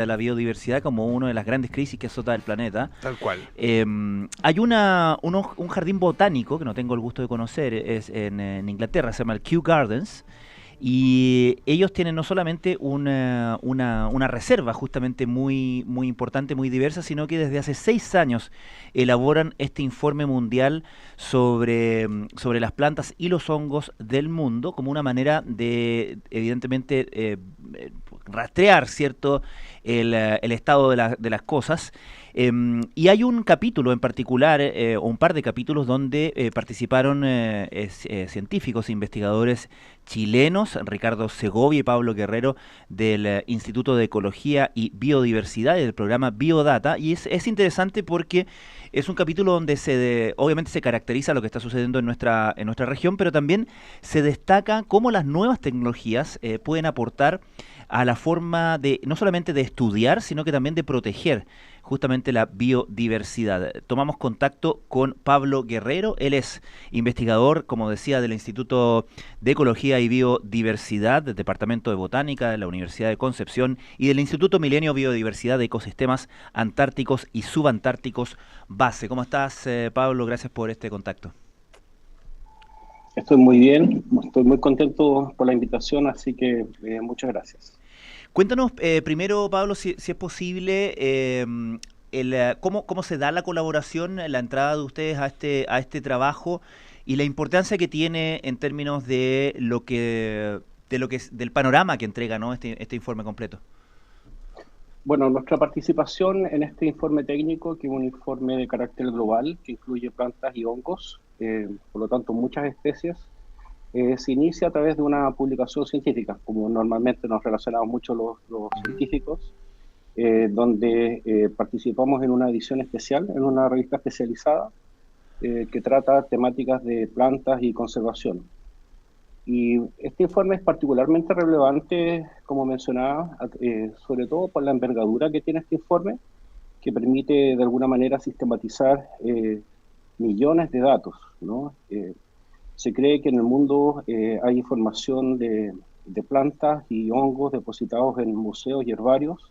de la biodiversidad como una de las grandes crisis que azota el planeta. Tal cual. Hay un jardín botánico que no tengo el gusto de conocer, es en Inglaterra, se llama el Kew Gardens, y ellos tienen no solamente una reserva justamente muy importante, muy diversa, sino que desde hace 6 años elaboran este informe mundial sobre las plantas y los hongos del mundo como una manera de, evidentemente, rastrear, ¿cierto?, el estado de las cosas. Y hay un capítulo en particular, o un par de capítulos, donde participaron científicos e investigadores chilenos, Ricardo Segovia y Pablo Guerrero, del Instituto de Ecología y Biodiversidad y del programa Biodata. Y es interesante porque es un capítulo donde obviamente se caracteriza lo que está sucediendo en nuestra región, pero también se destaca cómo las nuevas tecnologías pueden aportar a la forma de no solamente de estudiar, sino que también de proteger justamente la biodiversidad. Tomamos contacto con Pablo Guerrero, él es investigador, como decía, del Instituto de Ecología y Biodiversidad, del Departamento de Botánica de la Universidad de Concepción y del Instituto Milenio Biodiversidad de Ecosistemas Antárticos y Subantárticos Base. ¿Cómo estás, Pablo? Gracias por este contacto. Estoy muy bien, estoy muy contento por la invitación, así que muchas gracias. Cuéntanos primero, Pablo, si es posible, cómo se da la colaboración, la entrada de ustedes a este trabajo y la importancia que tiene en términos de del panorama que entrega, ¿no?, este informe completo. Bueno, nuestra participación en este informe técnico, que es un informe de carácter global, que incluye plantas y hongos, por lo tanto muchas especies, se inicia a través de una publicación científica, como normalmente nos relacionamos mucho los científicos, donde participamos en una edición especial, en una revista especializada, que trata temáticas de plantas y conservación. Y este informe es particularmente relevante, como mencionaba, sobre todo por la envergadura que tiene este informe, que permite de alguna manera sistematizar millones de datos, ¿no? Se cree que en el mundo hay información de plantas y hongos depositados en museos y herbarios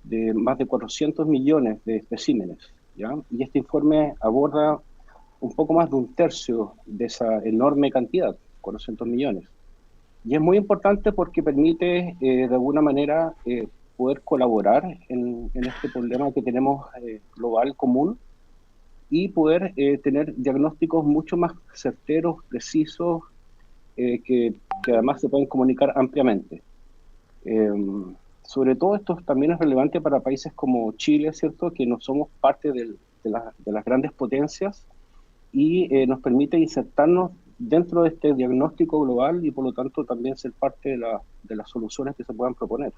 de más de 400 millones de especímenes, ¿ya? Y este informe aborda un poco más de un tercio de esa enorme cantidad, 400 millones. Y es muy importante porque permite, de alguna manera, poder colaborar en este problema que tenemos global común y poder tener diagnósticos mucho más certeros, precisos, que además se pueden comunicar ampliamente. Sobre todo esto también es relevante para países como Chile, ¿cierto?, que no somos parte de las grandes potencias y nos permite insertarnos dentro de este diagnóstico global y por lo tanto también ser parte de las soluciones que se puedan proponer.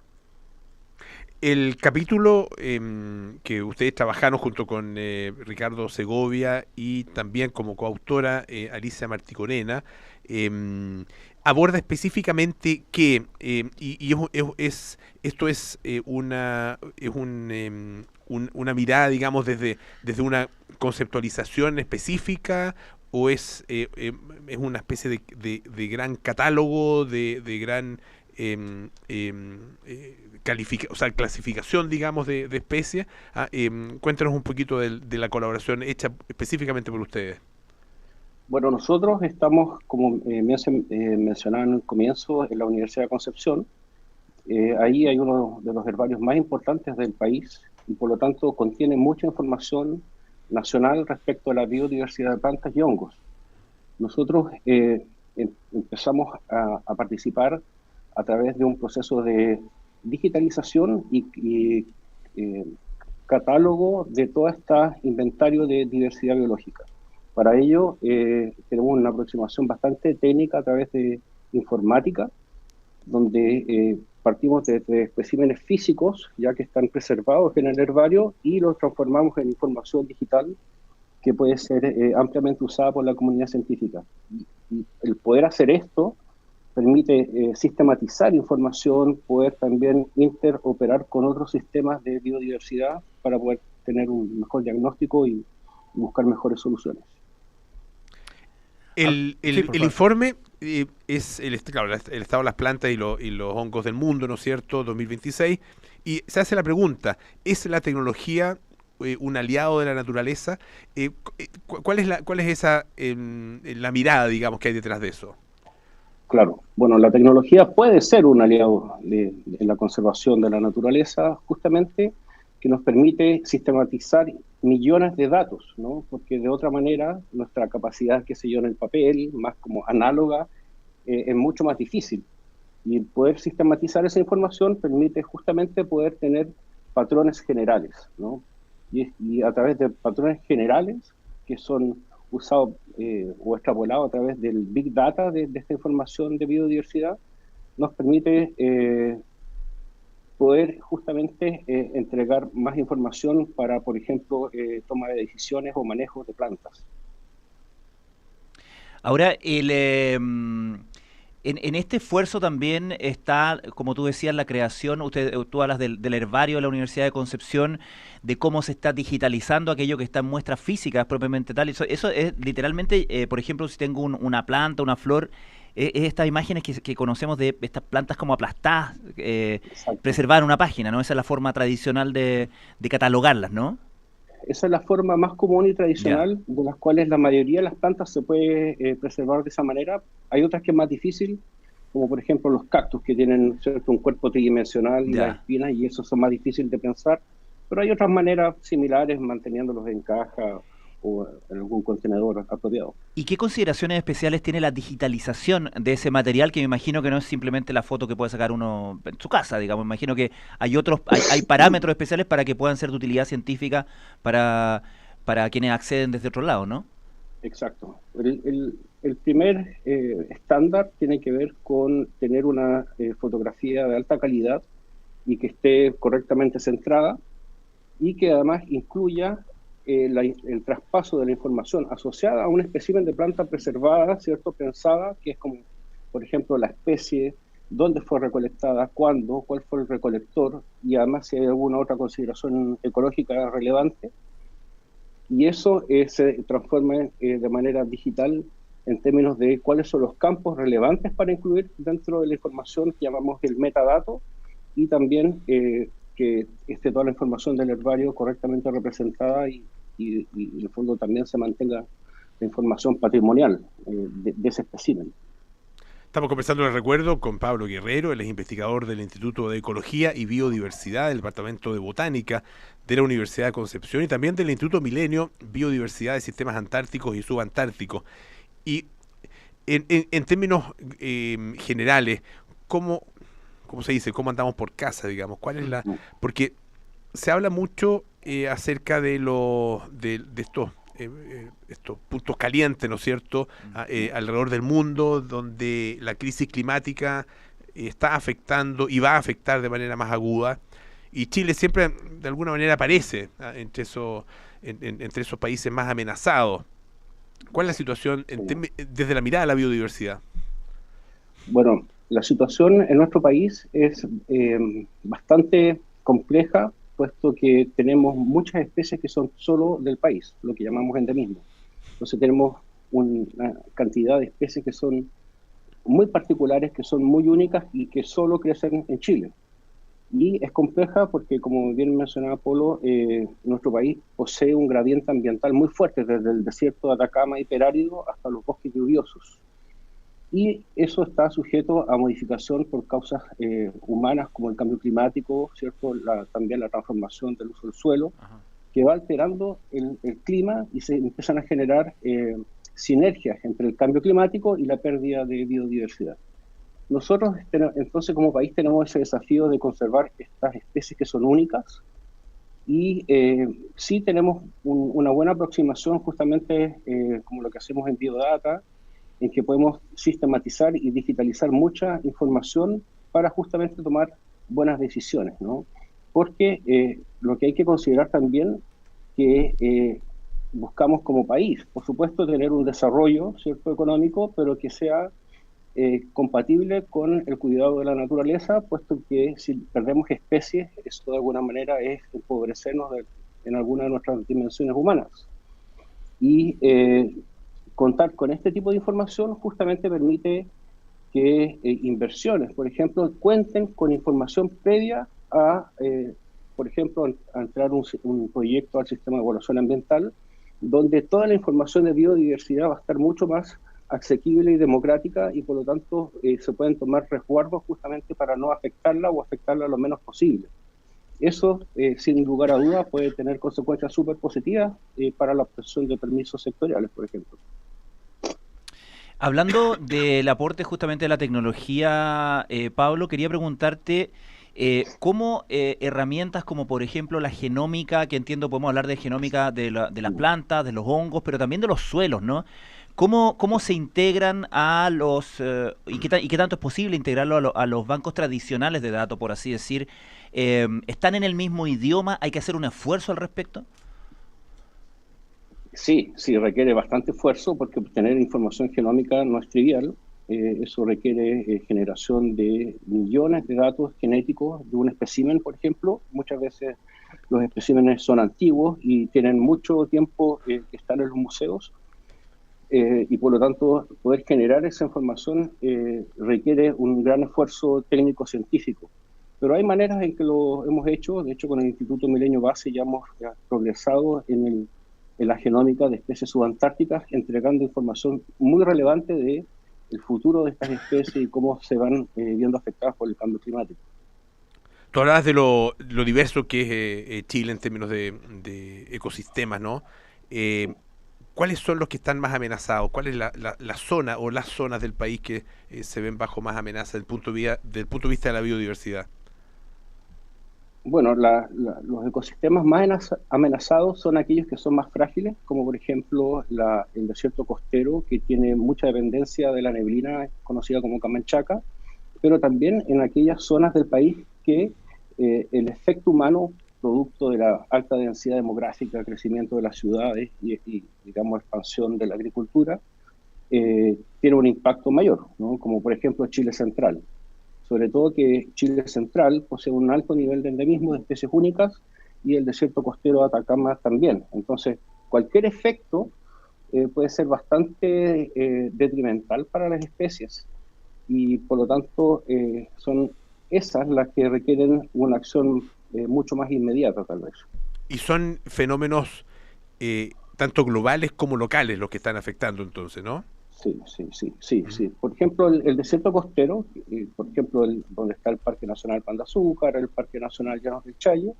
El capítulo que ustedes trabajaron junto con Ricardo Segovia y también como coautora Alicia Marticorena, aborda específicamente que, esto es una mirada, digamos, desde una conceptualización específica, o es una especie de gran catálogo, de gran o sea, clasificación, digamos, de especies. Cuéntanos un poquito de la colaboración hecha específicamente por ustedes. Bueno, nosotros estamos, como mencionaba en el comienzo, en la Universidad de Concepción. Ahí hay uno de los herbarios más importantes del país y por lo tanto contiene mucha información nacional respecto a la biodiversidad de plantas y hongos. Nosotros empezamos a participar a través de un proceso de digitalización y catálogo de todo este inventario de diversidad biológica. Para ello tenemos una aproximación bastante técnica a través de informática, donde partimos de especímenes físicos, ya que están preservados en el herbario, y los transformamos en información digital que puede ser ampliamente usada por la comunidad científica. Y el poder hacer esto permite sistematizar información, poder también interoperar con otros sistemas de biodiversidad para poder tener un mejor diagnóstico y buscar mejores soluciones. El informe es claro, el estado de las plantas y los hongos del mundo, ¿no es cierto?, 2026, y se hace la pregunta, ¿es la tecnología un aliado de la naturaleza? ¿Cuál es esa la mirada, digamos, que hay detrás de eso? Claro, bueno, la tecnología puede ser un aliado en la conservación de la naturaleza, justamente que nos permite sistematizar millones de datos, ¿no? Porque de otra manera nuestra capacidad, qué sé yo, en el papel, más como análoga, es mucho más difícil. Y poder sistematizar esa información permite justamente poder tener patrones generales, ¿no? Y a través de patrones generales que son usados o extrapolados a través del Big Data de esta información de biodiversidad, nos permite poder justamente entregar más información para, por ejemplo, toma de decisiones o manejo de plantas. Ahora, en este esfuerzo también está, como tú decías, la creación, tú hablas del herbario de la Universidad de Concepción, de cómo se está digitalizando aquello que está en muestras físicas propiamente tal. Eso es literalmente, por ejemplo, si tengo una planta, una flor, es estas imágenes que conocemos de estas plantas como aplastadas, Exacto. preservadas en una página, ¿no? Esa es la forma tradicional de catalogarlas, ¿no? Esa es la forma más común y Ya, tradicional de las cuales la mayoría de las plantas se puede preservar de esa manera. Hay otras que es más difícil, como por ejemplo los cactus que tienen, ¿cierto?, un cuerpo tridimensional y las ya. espinas, y esos son más difíciles de pensar. Pero hay otras maneras similares manteniéndolos en caja o en algún contenedor apropiado. ¿Y qué consideraciones especiales tiene la digitalización de ese material que me imagino que no es simplemente la foto que puede sacar uno en su casa, digamos? Me imagino que hay parámetros especiales para que puedan ser de utilidad científica para, para quienes acceden desde otro lado, ¿no? Exacto. El primer estándar tiene que ver con tener una fotografía de alta calidad y que esté correctamente centrada y que además incluya el traspaso de la información asociada a un espécimen de planta preservada, ¿cierto? Pensada, que es como, por ejemplo, la especie, dónde fue recolectada, cuándo, cuál fue el recolector, y además si hay alguna otra consideración ecológica relevante. Y eso se transforma de manera digital en términos de cuáles son los campos relevantes para incluir dentro de la información que llamamos el metadato, y también que esté toda la información del herbario correctamente representada y en el fondo también se mantenga la información patrimonial de ese espécimen. Estamos conversando, les recuerdo, con Pablo Guerrero, él es investigador del Instituto de Ecología y Biodiversidad del Departamento de Botánica de la Universidad de Concepción y también del Instituto Milenio, Biodiversidad de Sistemas Antárticos y Subantárticos. Y en términos generales, ¿cómo, ¿cómo se dice? ¿Cómo andamos por casa, digamos? ¿Cuál es la...? Porque se habla mucho acerca de estos puntos calientes, ¿no es cierto?, alrededor del mundo, donde la crisis climática está afectando y va a afectar de manera más aguda. Y Chile siempre, de alguna manera, aparece entre esos países más amenazados. ¿Cuál es la situación desde la mirada de la biodiversidad? Bueno, la situación en nuestro país es bastante compleja, puesto que tenemos muchas especies que son solo del país, lo que llamamos endemismo. Entonces tenemos una cantidad de especies que son muy particulares, que son muy únicas y que solo crecen en Chile. Y es compleja porque, como bien mencionaba Polo, nuestro país posee un gradiente ambiental muy fuerte, desde el desierto de Atacama hiperárido hasta los bosques lluviosos. Y eso está sujeto a modificación por causas humanas como el cambio climático, ¿cierto? También la transformación del uso del suelo, Ajá. que va alterando el clima y se empiezan a generar sinergias entre el cambio climático y la pérdida de biodiversidad. Nosotros, entonces, como país tenemos ese desafío de conservar estas especies que son únicas y sí tenemos una buena aproximación justamente como lo que hacemos en Biodata, en que podemos sistematizar y digitalizar mucha información para justamente tomar buenas decisiones, ¿no? Porque lo que hay que considerar también que buscamos como país, por supuesto, tener un desarrollo, ¿cierto?, económico, pero que sea compatible con el cuidado de la naturaleza, puesto que si perdemos especies, eso de alguna manera es empobrecernos en alguna de nuestras dimensiones humanas. Y contar con este tipo de información justamente permite que inversiones, por ejemplo, cuenten con información previa a, por ejemplo, a entrar un proyecto al sistema de evaluación ambiental, donde toda la información de biodiversidad va a estar mucho más asequible y democrática y por lo tanto se pueden tomar resguardos justamente para no afectarla o afectarla lo menos posible. Eso, sin lugar a dudas, puede tener consecuencias súper positivas para la obtención de permisos sectoriales, por ejemplo. Hablando del aporte justamente de la tecnología, Pablo, quería preguntarte cómo herramientas como por ejemplo la genómica, que entiendo podemos hablar de genómica de las plantas, de los hongos, pero también de los suelos, ¿no? ¿Cómo se integran a los, y qué tanto es posible integrarlo a los bancos tradicionales de datos, por así decir? ¿Están en el mismo idioma? ¿Hay que hacer un esfuerzo al respecto? Sí, sí, requiere bastante esfuerzo porque obtener información genómica no es trivial. Eso requiere generación de millones de datos genéticos de un espécimen, por ejemplo. Muchas veces los especímenes son antiguos y tienen mucho tiempo que están en los museos. Y por lo tanto, poder generar esa información requiere un gran esfuerzo técnico-científico. Pero hay maneras en que lo hemos hecho. De hecho, con el Instituto Milenio Base ya hemos progresado en la genómica de especies subantárticas, entregando información muy relevante de el futuro de estas especies y cómo se van viendo afectadas por el cambio climático. Tú hablabas de lo diverso que es Chile en términos de ecosistemas, ¿no? ¿Cuáles son los que están más amenazados? ¿Cuál es la zona o las zonas del país que se ven bajo más amenaza del punto de vista de la biodiversidad? Bueno, los ecosistemas más amenazados son aquellos que son más frágiles, como por ejemplo el desierto costero, que tiene mucha dependencia de la neblina conocida como camanchaca, pero también en aquellas zonas del país que el efecto humano, producto de la alta densidad demográfica, crecimiento de las ciudades y digamos, expansión de la agricultura, tiene un impacto mayor, ¿no? Como por ejemplo Chile Central. Sobre todo que Chile Central posee un alto nivel de endemismo de especies únicas y el desierto costero de Atacama también. Entonces, cualquier efecto puede ser bastante detrimental para las especies y por lo tanto son esas las que requieren una acción mucho más inmediata tal vez. Y son fenómenos tanto globales como locales los que están afectando entonces, ¿no? Sí. Por ejemplo, el desierto costero, por ejemplo, donde está el Parque Nacional Pan de Azúcar, el Parque Nacional Llanos del Chayo,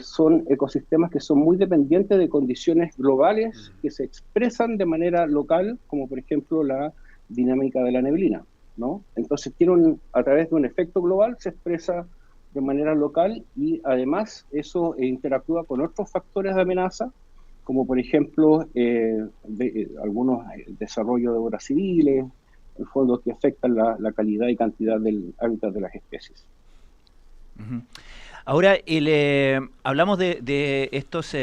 son ecosistemas que son muy dependientes de condiciones globales que se expresan de manera local, como por ejemplo la dinámica de la neblina, ¿no? Entonces, a través de un efecto global se expresa de manera local y además eso interactúa con otros factores de amenaza, como por ejemplo algunos desarrollos de obras civiles, en fondo que afectan la calidad y cantidad del hábitat de las especies. Uh-huh. Ahora, hablamos de estos,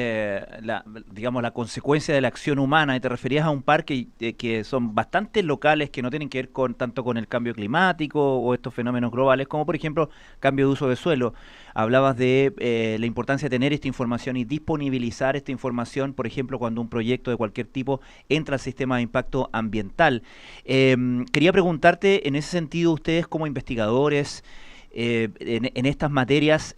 digamos, la consecuencia de la acción humana, y te referías a un par que son bastante locales, que no tienen que ver tanto con el cambio climático o estos fenómenos globales, como por ejemplo cambio de uso de suelo. Hablabas de la importancia de tener esta información y disponibilizar esta información, por ejemplo, cuando un proyecto de cualquier tipo entra al sistema de impacto ambiental. Quería preguntarte, en ese sentido, ustedes como investigadores, en estas materias,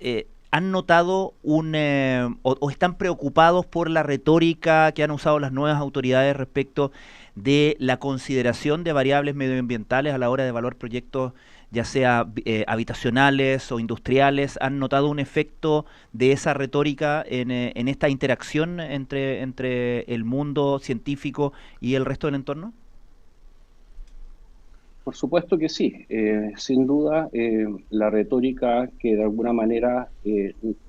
¿han notado o están preocupados por la retórica que han usado las nuevas autoridades respecto de la consideración de variables medioambientales a la hora de evaluar proyectos, ya sea habitacionales o industriales? ¿Han notado un efecto de esa retórica en esta interacción entre el mundo científico y el resto del entorno? Por supuesto que sí, sin duda la retórica que de alguna manera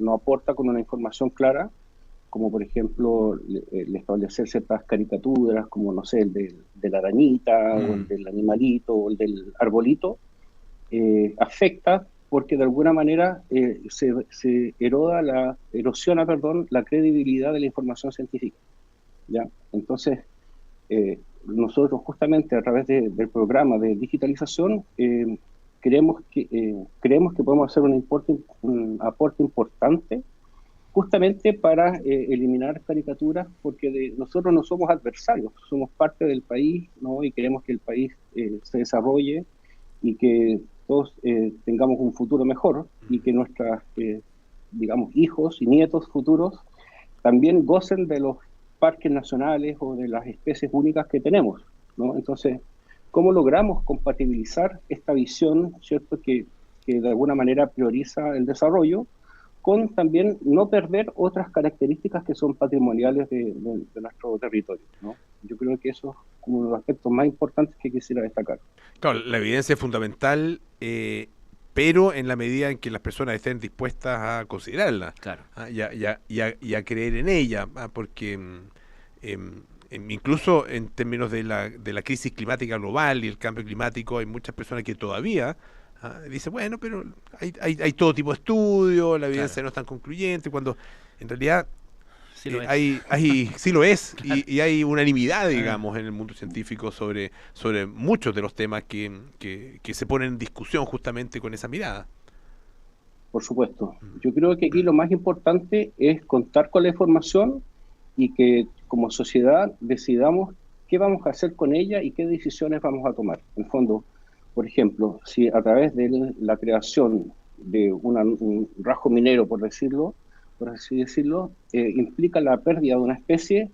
no aporta con una información clara, como por ejemplo el establecer ciertas caricaturas, como no sé, el de la arañita, o el del animalito, o el del arbolito, afecta porque de alguna manera se erosiona la credibilidad de la información científica, ¿ya? Entonces, nosotros justamente a través del programa de digitalización creemos que podemos hacer un aporte importante justamente para eliminar caricaturas, porque nosotros no somos adversarios, somos parte del país, ¿no? Y queremos que el país se desarrolle y que todos tengamos un futuro mejor y que nuestros, digamos, hijos y nietos futuros también gocen de los parques nacionales o de las especies únicas que tenemos, ¿no? Entonces, ¿cómo logramos compatibilizar esta visión, ¿cierto?, que de alguna manera prioriza el desarrollo, con también no perder otras características que son patrimoniales de nuestro territorio, ¿no? Yo creo que eso es uno de los aspectos más importantes que quisiera destacar. Claro, la evidencia es fundamental, pero en la medida en que las personas estén dispuestas a considerarla, Claro. y a creer en ella, porque incluso en términos de la crisis climática global y el cambio climático, hay muchas personas que todavía dicen, bueno, pero hay todo tipo de estudios, la evidencia Claro. no es tan concluyente, cuando en realidad Sí lo es. sí lo es, Claro. y hay unanimidad, digamos, en el mundo científico sobre muchos de los temas que se ponen en discusión justamente con esa mirada. Por supuesto. Yo creo que aquí lo más importante es contar con la información y que como sociedad decidamos qué vamos a hacer con ella y qué decisiones vamos a tomar. En el fondo, por ejemplo, si a través de la creación de un rasgo minero, por así decirlo, implica la pérdida de una especie,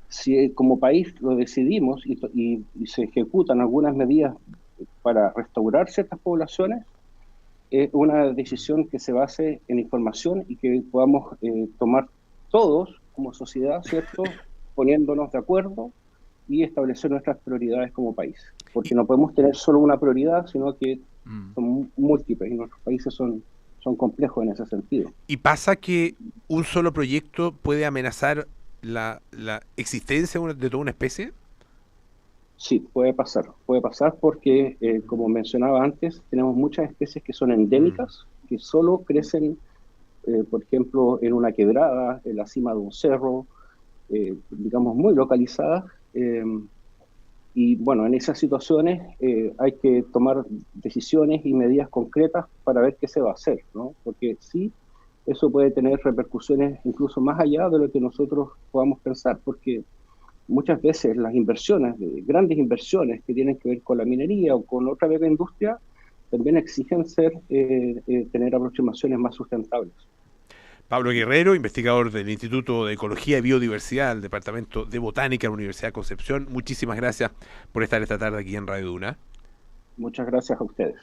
si como país lo decidimos y se ejecutan algunas medidas para restaurar ciertas poblaciones, es una decisión que se base en información y que podamos tomar todos como sociedad, ¿cierto?, poniéndonos de acuerdo y establecer nuestras prioridades como país. Porque no podemos tener solo una prioridad, sino que son múltiples y nuestros países son complejos en ese sentido. ¿Y pasa que un solo proyecto puede amenazar la existencia de toda una especie? Sí, puede pasar porque, como mencionaba antes, tenemos muchas especies que son endémicas, que solo crecen, por ejemplo, en una quebrada, en la cima de un cerro, digamos, muy localizadas. Y bueno, en esas situaciones hay que tomar decisiones y medidas concretas para ver qué se va a hacer, ¿no? Porque sí, eso puede tener repercusiones incluso más allá de lo que nosotros podamos pensar, porque muchas veces las inversiones, grandes inversiones que tienen que ver con la minería o con otra mega industria, también exigen tener aproximaciones más sustentables. Pablo Guerrero, investigador del Instituto de Ecología y Biodiversidad del Departamento de Botánica de la Universidad de Concepción. Muchísimas gracias por estar esta tarde aquí en Radio Duna. Muchas gracias a ustedes.